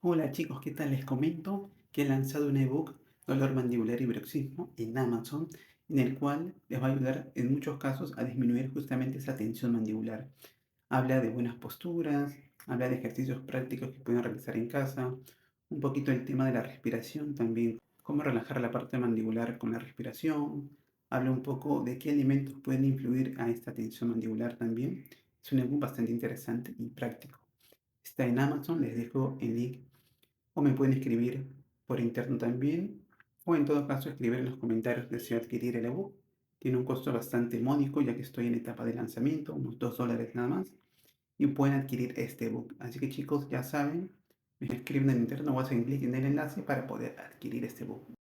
Hola chicos, ¿qué tal? Les comento que he lanzado un ebook Dolor mandibular y bruxismo en Amazon, en el cual les va a ayudar en muchos casos a disminuir justamente esa tensión mandibular. Habla de buenas posturas, habla de ejercicios prácticos que pueden realizar en casa, un poquito el tema de la respiración también, cómo relajar la parte mandibular con la respiración, habla un poco de qué alimentos pueden influir a esta tensión mandibular también. Es un ebook bastante interesante y práctico. Está en Amazon, les dejo el link o me pueden escribir por interno también, o en todo caso escribir en los comentarios deseo adquirir el ebook. Tiene un costo bastante módico ya que estoy en etapa de lanzamiento, unos $2 nada más, y pueden adquirir este ebook. Así que chicos, ya saben, me escriben en interno o hacen clic en el enlace para poder adquirir este ebook.